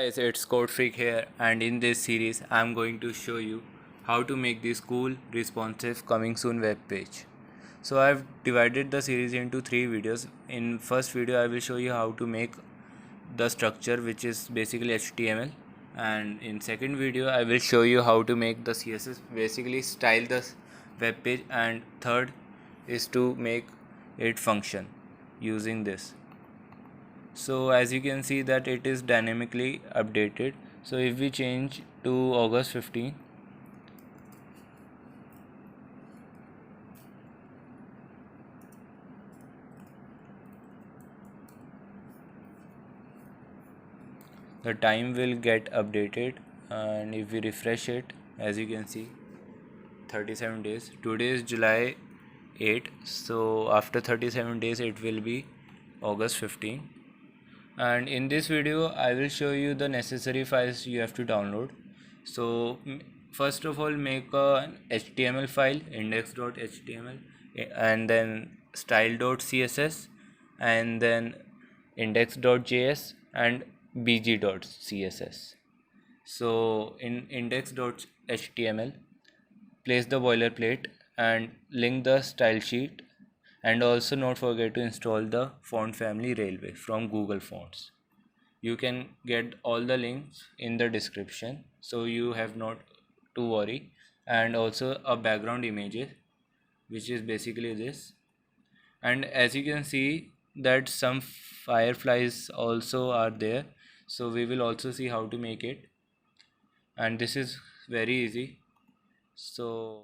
guys, it's Code Freak here, and in this series I'm going to show you how to make this cool, responsive, coming soon web page. So I've divided the series into 3 videos. In first video I will show you how to make the structure, which is basically HTML, and in second video I will show you how to make the CSS, basically style the web page, and third is to make it function using this. So as you can see that it is dynamically updated. So if we change to August 15, the time will get updated, and if we refresh it, as you can see, 37 days. Today is July 8, so after 37 days it will be August 15. And in this video I will show you the necessary files you have to download. So first of all, make a HTML file, index.html, and then style.css, and then index.js and bg.css. So in index.html, place the boilerplate and link the style sheet, and also not forget to install the font family Railway from Google Fonts. You can get all the links in the description, so you have not to worry. And also a background image, which is basically this. And as you can see that some fireflies also are there, so we will also see how to make it, and this is very easy. So